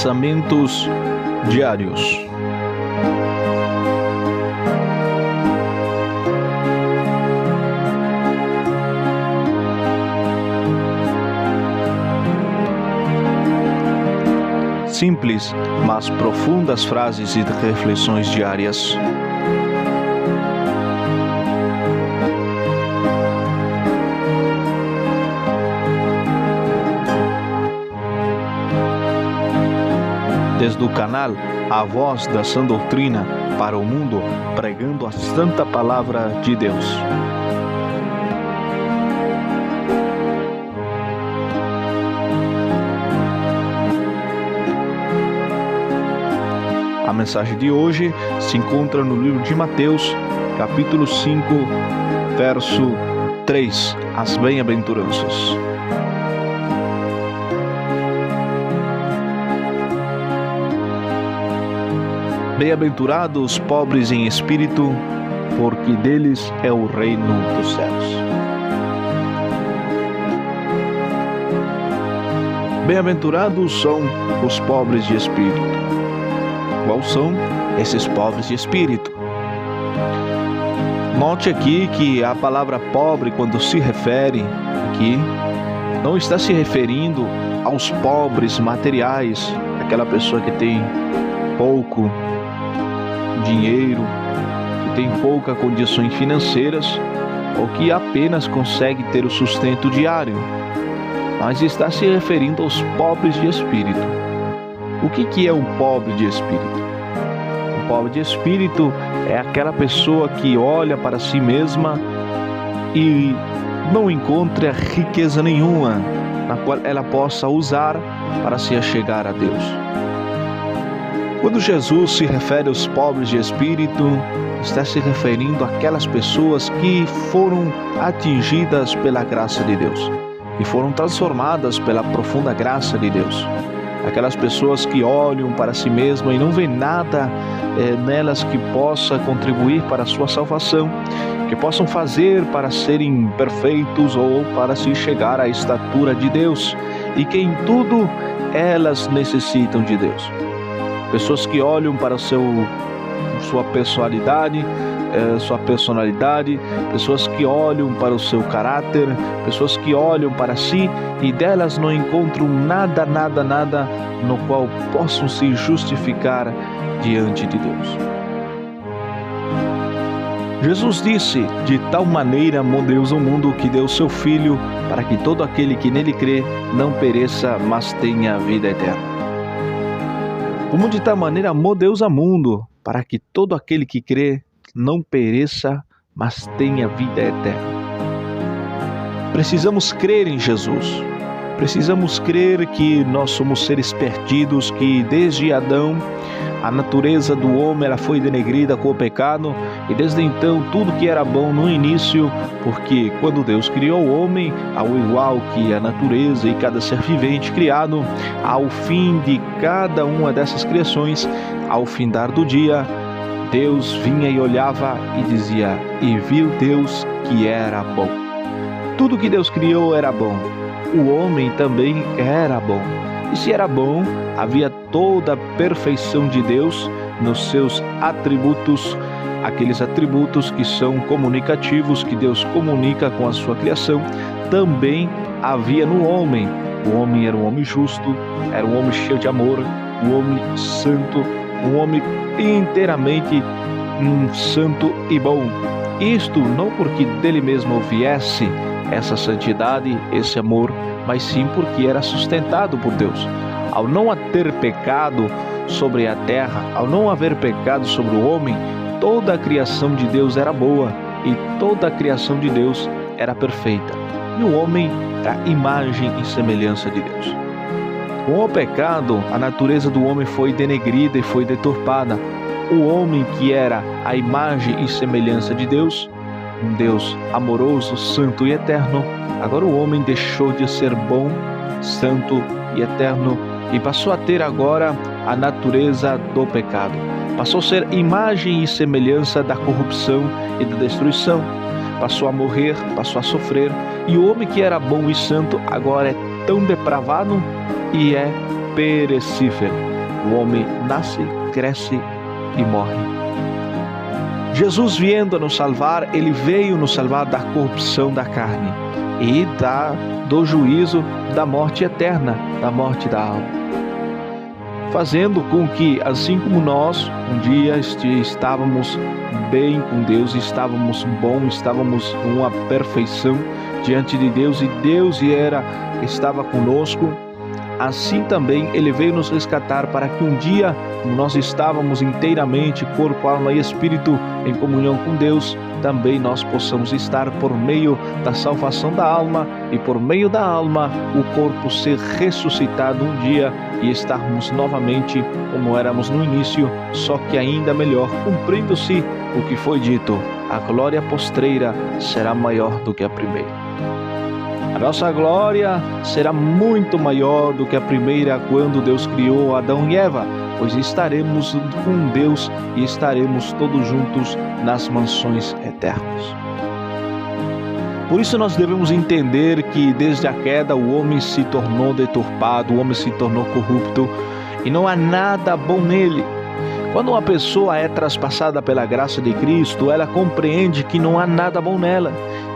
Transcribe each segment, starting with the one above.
Pensamentos diários. Simples, mas profundas frases e reflexões diárias. Desde o canal A Voz da Sã Doutrina para o mundo, pregando a Santa Palavra de Deus. A mensagem de hoje se encontra no livro de Mateus, capítulo 5, verso 3, as bem-aventuranças. Bem-aventurados os pobres em espírito, porque deles é o reino dos céus. Bem-aventurados são os pobres de espírito. Quais são esses pobres de espírito? Note aqui que a palavra pobre, quando se refere aqui, não está se referindo aos pobres materiais, aquela pessoa que tem pouco dinheiro, que tem poucas condições financeiras ou que apenas consegue ter o sustento diário, mas está se referindo aos pobres de espírito. O que é um pobre de espírito? Um pobre de espírito é aquela pessoa que olha para si mesma e não encontra riqueza nenhuma na qual ela possa usar para se achegar a Deus. Quando Jesus se refere aos pobres de espírito, está se referindo àquelas pessoas que foram atingidas pela graça de Deus, que foram transformadas pela profunda graça de Deus. Aquelas pessoas que olham para si mesmas e não vê nada nelas que possa contribuir para a sua salvação, que possam fazer para serem perfeitos ou para se chegar à estatura de Deus, e que em tudo elas necessitam de Deus. Pessoas que olham para sua personalidade, pessoas que olham para o seu caráter, pessoas que olham para si e delas não encontram nada no qual possam se justificar diante de Deus. Jesus disse: de tal maneira amou Deus o mundo que deu seu Filho, para que todo aquele que nele crê não pereça, mas tenha vida eterna. Como de tal maneira amou Deus ao mundo, para que todo aquele que crê não pereça, mas tenha vida eterna. Precisamos crer em Jesus. Precisamos crer que nós somos seres perdidos, que desde Adão a natureza do homem ela foi denegrida com o pecado, e desde então tudo que era bom no início, porque quando Deus criou o homem, ao igual que a natureza e cada ser vivente criado, ao fim de cada uma dessas criações, ao findar do dia, Deus vinha e olhava e dizia: e viu Deus que era bom. Tudo que Deus criou era bom. O homem também era bom. E se era bom, havia toda a perfeição de Deus nos seus atributos, aqueles atributos que são comunicativos, que Deus comunica com a sua criação, também havia no homem. O homem era um homem justo, era um homem cheio de amor, um homem santo, um homem inteiramente santo e bom. Isto não porque dele mesmo viesse essa santidade, esse amor, mas sim porque era sustentado por Deus. Ao não ter pecado sobre a terra, ao não haver pecado sobre o homem, toda a criação de Deus era boa e toda a criação de Deus era perfeita. E o homem era imagem e semelhança de Deus. Com o pecado, a natureza do homem foi denegrida e foi deturpada. O homem que era a imagem e semelhança de Deus, um Deus amoroso, santo e eterno, agora o homem deixou de ser bom, santo e eterno e passou a ter agora a natureza do pecado. Passou a ser imagem e semelhança da corrupção e da destruição. Passou a morrer, passou a sofrer, e o homem que era bom e santo agora é tão depravado e é perecível. O homem nasce, cresce e morre. Jesus, vindo nos salvar, ele veio nos salvar da corrupção da carne e do juízo da morte eterna, da morte da alma, fazendo com que, assim como nós um dia estávamos bem com Deus, estávamos bons, estávamos com uma perfeição diante de Deus e Deus estava conosco, assim também ele veio nos resgatar para que um dia nós estávamos inteiramente, corpo, alma e espírito, em comunhão com Deus, também nós possamos estar por meio da salvação da alma e por meio da alma o corpo ser ressuscitado um dia e estarmos novamente como éramos no início, só que ainda melhor, cumprindo-se o que foi dito: a glória postreira será maior do que a primeira. A nossa glória será muito maior do que a primeira quando Deus criou Adão e Eva, pois estaremos com Deus e estaremos todos juntos nas mansões eternas. Por isso nós devemos entender que desde a queda o homem se tornou deturpado, o homem se tornou corrupto e não há nada bom nele. Quando uma pessoa é traspassada pela graça de Cristo, ela compreende que não há nada bom nela,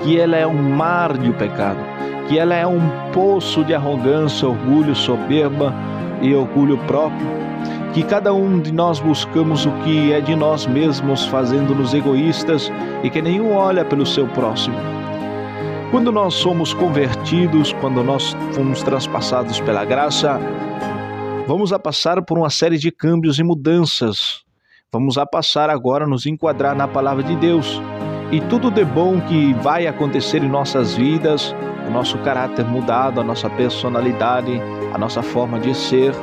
que ela é um mar de pecado, que ela é um poço de arrogância, orgulho, soberba e orgulho próprio, que cada um de nós buscamos o que é de nós mesmos, fazendo-nos egoístas e que nenhum olha pelo seu próximo. Quando nós somos convertidos, quando nós fomos transpassados pela graça, vamos a passar por uma série de câmbios e mudanças. Vamos a passar agora a nos enquadrar na palavra de Deus. E tudo de bom que vai acontecer em nossas vidas, o nosso caráter mudado, a nossa personalidade, a nossa forma de ser,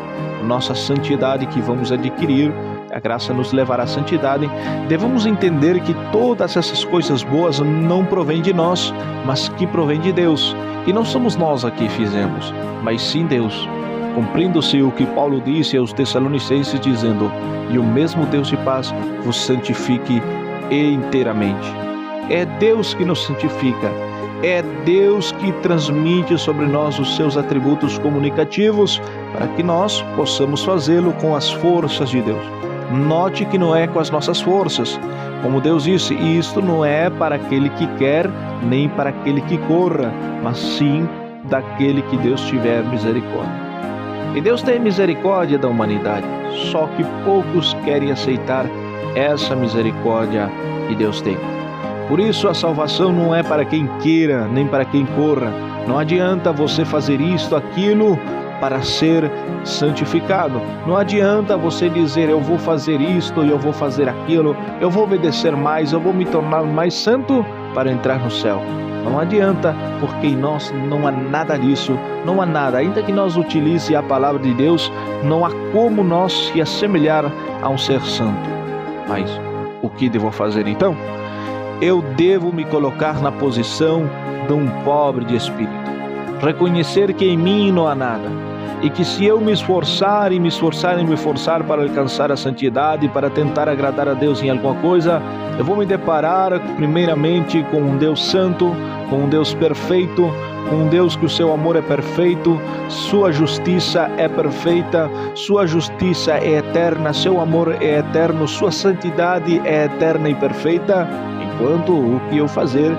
a nossa santidade que vamos adquirir, a graça nos levará à santidade. Devemos entender que todas essas coisas boas não provêm de nós, mas que provém de Deus. E não somos nós que fizemos, mas sim Deus. Cumprindo-se o que Paulo disse aos Tessalonicenses, dizendo: e o mesmo Deus de paz vos santifique inteiramente. É Deus que nos santifica, é Deus que transmite sobre nós os seus atributos comunicativos para que nós possamos fazê-lo com as forças de Deus. Note que não é com as nossas forças, como Deus disse, e isto não é para aquele que quer, nem para aquele que corra, mas sim daquele que Deus tiver misericórdia. E Deus tem misericórdia da humanidade, só que poucos querem aceitar essa misericórdia que Deus tem. Por isso a salvação não é para quem queira, nem para quem corra. Não adianta você fazer isto, aquilo para ser santificado. Não adianta você dizer: eu vou fazer isto e eu vou fazer aquilo, eu vou obedecer mais, eu vou me tornar mais santo para entrar no céu. Não adianta, porque em nós não há nada disso, não há nada. Ainda que nós utilize a palavra de Deus, não há como nós se assemelhar a um ser santo. Mas o que devo fazer então? Eu devo me colocar na posição de um pobre de espírito, reconhecer que em mim não há nada, e que se eu me esforçar para alcançar a santidade, para tentar agradar a Deus em alguma coisa, eu vou me deparar primeiramente com um Deus santo, com um Deus perfeito, com um Deus que o seu amor é perfeito, sua justiça é perfeita, sua justiça é eterna, seu amor é eterno, sua santidade é eterna e perfeita, enquanto o que eu fazer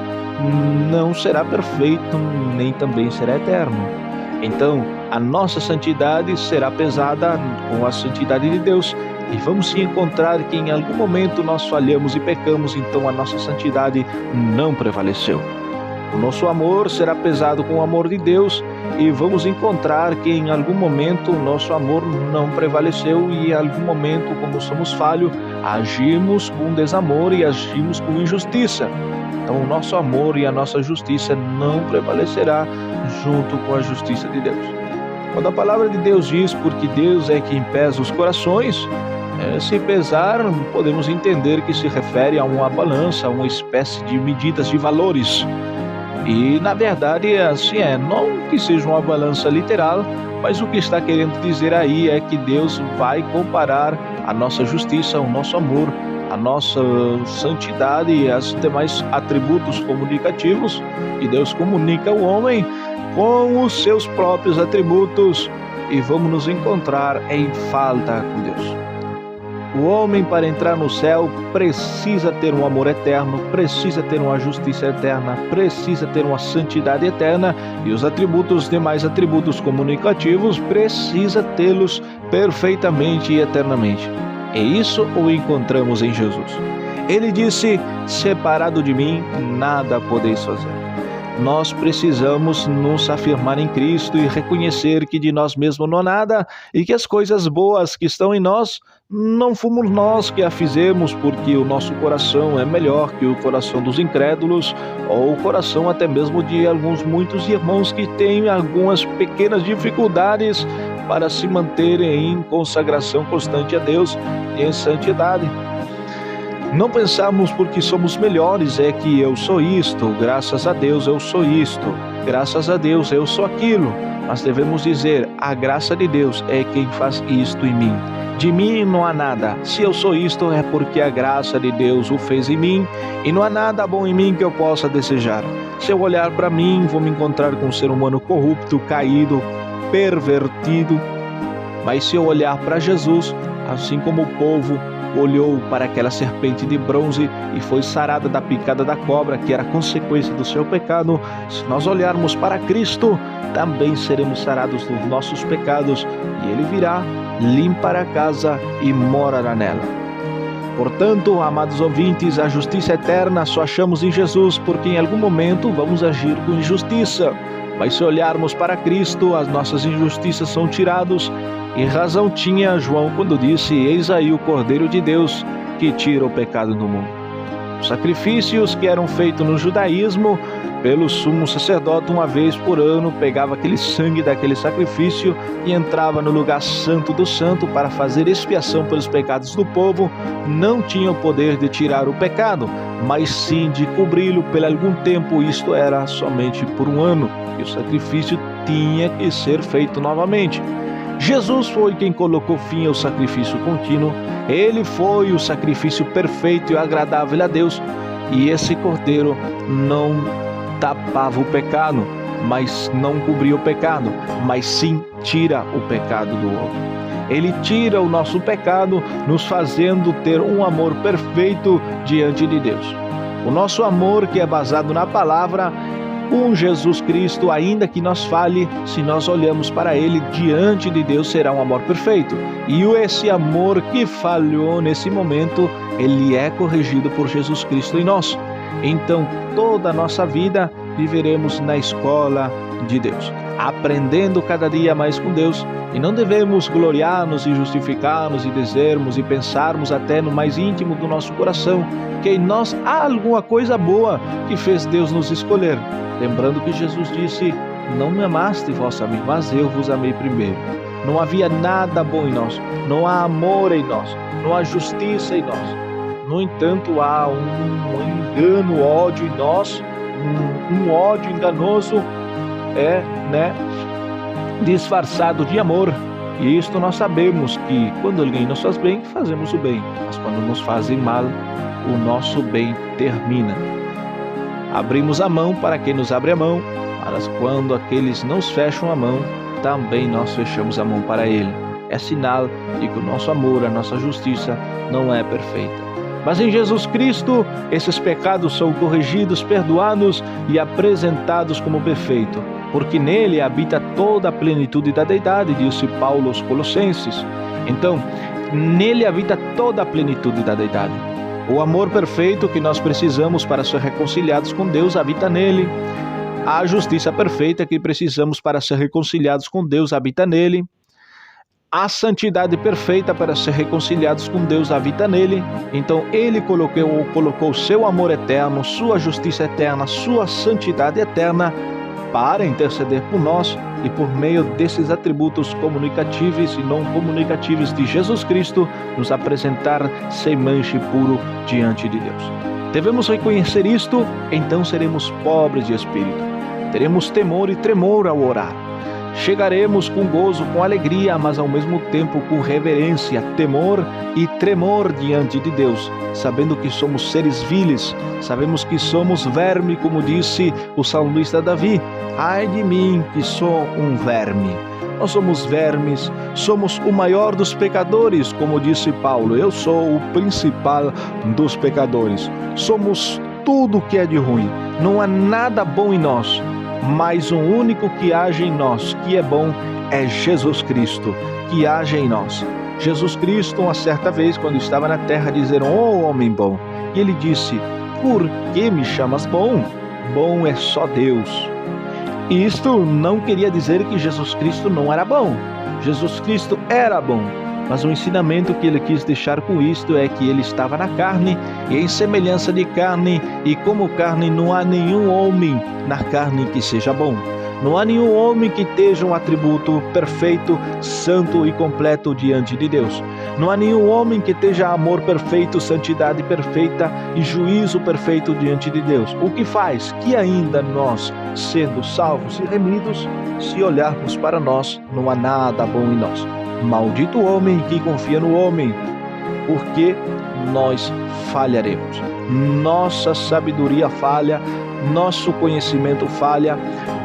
não será perfeito, nem também será eterno. Então, a nossa santidade será pesada com a santidade de Deus, e vamos se encontrar que em algum momento nós falhamos e pecamos, então a nossa santidade não prevaleceu. O nosso amor será pesado com o amor de Deus, e vamos encontrar que em algum momento o nosso amor não prevaleceu, e em algum momento, como somos falhos, agimos com desamor e agimos com injustiça. Então o nosso amor e a nossa justiça não prevalecerá junto com a justiça de Deus. Quando a palavra de Deus diz: porque Deus é quem pesa os corações, se pesar, podemos entender que se refere a uma balança, a uma espécie de medidas de valores. E na verdade assim não que seja uma balança literal, mas o que está querendo dizer aí é que Deus vai comparar a nossa justiça, o nosso amor, a nossa santidade e os demais atributos comunicativos, e Deus comunica ao homem com os seus próprios atributos, e vamos nos encontrar em falta com Deus. O homem, para entrar no céu, precisa ter um amor eterno, precisa ter uma justiça eterna, precisa ter uma santidade eterna, e os demais atributos comunicativos, precisa tê-los perfeitamente e eternamente. E isso o encontramos em Jesus. Ele disse: separado de mim, nada podeis fazer. Nós precisamos nos afirmar em Cristo e reconhecer que de nós mesmos não há nada, e que as coisas boas que estão em nós, não fomos nós que a fizemos, porque o nosso coração é melhor que o coração dos incrédulos, ou o coração até mesmo de muitos irmãos que têm algumas pequenas dificuldades para se manterem em consagração constante a Deus e em santidade. Não pensamos porque somos melhores, é que eu sou isto, graças a Deus eu sou isto, graças a Deus eu sou aquilo. Mas devemos dizer: a graça de Deus é quem faz isto em mim. De mim não há nada. Se eu sou isto, é porque a graça de Deus o fez em mim, e não há nada bom em mim que eu possa desejar. Se eu olhar para mim, vou me encontrar com um ser humano corrupto, caído, pervertido. Mas se eu olhar para Jesus, assim como o povo olhou para aquela serpente de bronze e foi sarada da picada da cobra, que era consequência do seu pecado, se nós olharmos para Cristo, também seremos sarados dos nossos pecados, e Ele virá, limpará a casa e morará nela. Portanto, amados ouvintes, a justiça eterna só achamos em Jesus, porque em algum momento vamos agir com injustiça. Mas se olharmos para Cristo, as nossas injustiças são tiradas. E razão tinha João quando disse: eis aí o Cordeiro de Deus que tira o pecado do mundo. Os sacrifícios que eram feitos no judaísmo pelo sumo sacerdote uma vez por ano, pegava aquele sangue daquele sacrifício e entrava no lugar santo do santo para fazer expiação pelos pecados do povo, não tinha o poder de tirar o pecado, mas sim de cobri-lo por algum tempo. Isto era somente por um ano, e o sacrifício tinha que ser feito novamente. Jesus foi quem colocou fim ao sacrifício contínuo. Ele foi o sacrifício perfeito e agradável a Deus, e esse cordeiro não tapava o pecado, mas não cobria o pecado, mas sim tira o pecado do homem. Ele tira o nosso pecado, nos fazendo ter um amor perfeito diante de Deus. O nosso amor, que é baseado na palavra, com Jesus Cristo, ainda que nós falhe, se nós olhamos para Ele, diante de Deus será um amor perfeito. E esse amor que falhou nesse momento, ele é corrigido por Jesus Cristo em nós. Então, toda a nossa vida viveremos na escola de Deus, aprendendo cada dia mais com Deus, e não devemos gloriar-nos e justificar-nos e dizermos e pensarmos até no mais íntimo do nosso coração que em nós há alguma coisa boa que fez Deus nos escolher. Lembrando que Jesus disse: não me amaste vós a mim, mas eu vos amei primeiro. Não havia nada bom em nós, não há amor em nós, não há justiça em nós. No entanto, há um engano, ódio em nós, um ódio enganoso, disfarçado de amor. E isto nós sabemos que quando alguém nos faz bem, fazemos o bem, mas quando nos fazem mal, o nosso bem termina. Abrimos a mão para quem nos abre a mão, mas quando aqueles nos fecham a mão, também nós fechamos a mão para ele. É sinal de que o nosso amor, a nossa justiça não é perfeita. Mas em Jesus Cristo, esses pecados são corrigidos, perdoados e apresentados como perfeito, porque nele habita toda a plenitude da deidade, disse Paulo aos Colossenses. Então, nele habita toda a plenitude da deidade. O amor perfeito que nós precisamos para ser reconciliados com Deus habita nele. A justiça perfeita que precisamos para ser reconciliados com Deus habita nele. A santidade perfeita para ser reconciliados com Deus habita nele. Então ele colocou seu amor eterno, sua justiça eterna, sua santidade eterna para interceder por nós e por meio desses atributos comunicativos e não comunicativos de Jesus Cristo, nos apresentar sem mancha e puro diante de Deus. Devemos reconhecer isto, então seremos pobres de espírito. Teremos temor e tremor ao orar. Chegaremos com gozo, com alegria, mas ao mesmo tempo com reverência, temor e tremor diante de Deus, sabendo que somos seres viles, sabemos que somos verme, como disse o salmista Davi: ai de mim que sou um verme. Nós somos vermes, somos o maior dos pecadores, como disse Paulo. Eu sou o principal dos pecadores. Somos tudo que é de ruim. Não há nada bom em nós, mas o único que age em nós, que é bom, é Jesus Cristo, que age em nós. Jesus Cristo, uma certa vez, quando estava na terra, disseram: "Ó homem bom", e ele disse: "Por que me chamas bom? Bom é só Deus." E isto não queria dizer que Jesus Cristo não era bom. Jesus Cristo era bom, mas o ensinamento que ele quis deixar com isto é que ele estava na carne, e em semelhança de carne, e como carne, não há nenhum homem na carne que seja bom. Não há nenhum homem que tenha um atributo perfeito, santo e completo diante de Deus. Não há nenhum homem que tenha amor perfeito, santidade perfeita e juízo perfeito diante de Deus. O que faz que ainda nós, sendo salvos e remidos, se olharmos para nós, não há nada bom em nós. Maldito o homem que confia no homem, porque nós falharemos. Nossa sabedoria falha, nosso conhecimento falha,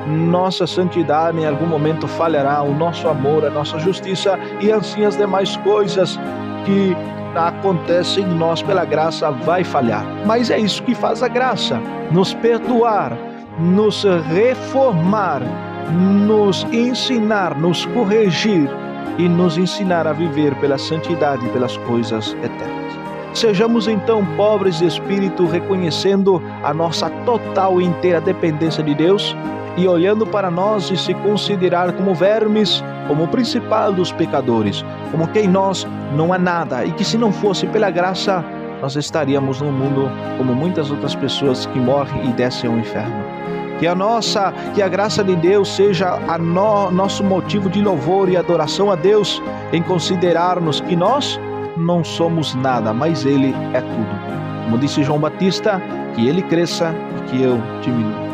nossa santidade em algum momento falhará, o nosso amor, a nossa justiça e assim as demais coisas que acontecem em nós pela graça vai falhar. Mas é isso que faz a graça, nos perdoar, nos reformar, nos ensinar, nos corrigir e nos ensinar a viver pela santidade e pelas coisas eternas. Sejamos então pobres de espírito, reconhecendo a nossa total e inteira dependência de Deus e olhando para nós e se considerar como vermes, como o principal dos pecadores, como quem nós não há nada e que se não fosse pela graça, nós estaríamos no mundo como muitas outras pessoas que morrem e descem ao inferno. Que a graça de Deus seja nosso motivo de louvor e adoração a Deus, em considerarmos que nós não somos nada, mas Ele é tudo. Como disse João Batista, que Ele cresça e que eu diminua.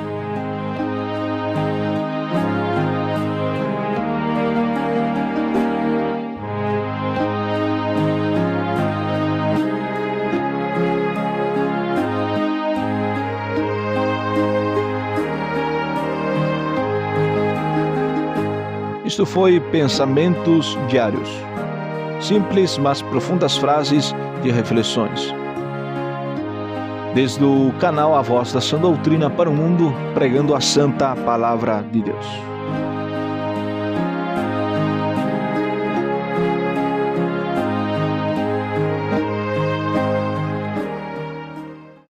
Isto foi Pensamentos Diários. Simples, mas profundas frases de reflexões. Desde o canal A Voz da Sã Doutrina para o Mundo, pregando a Santa Palavra de Deus.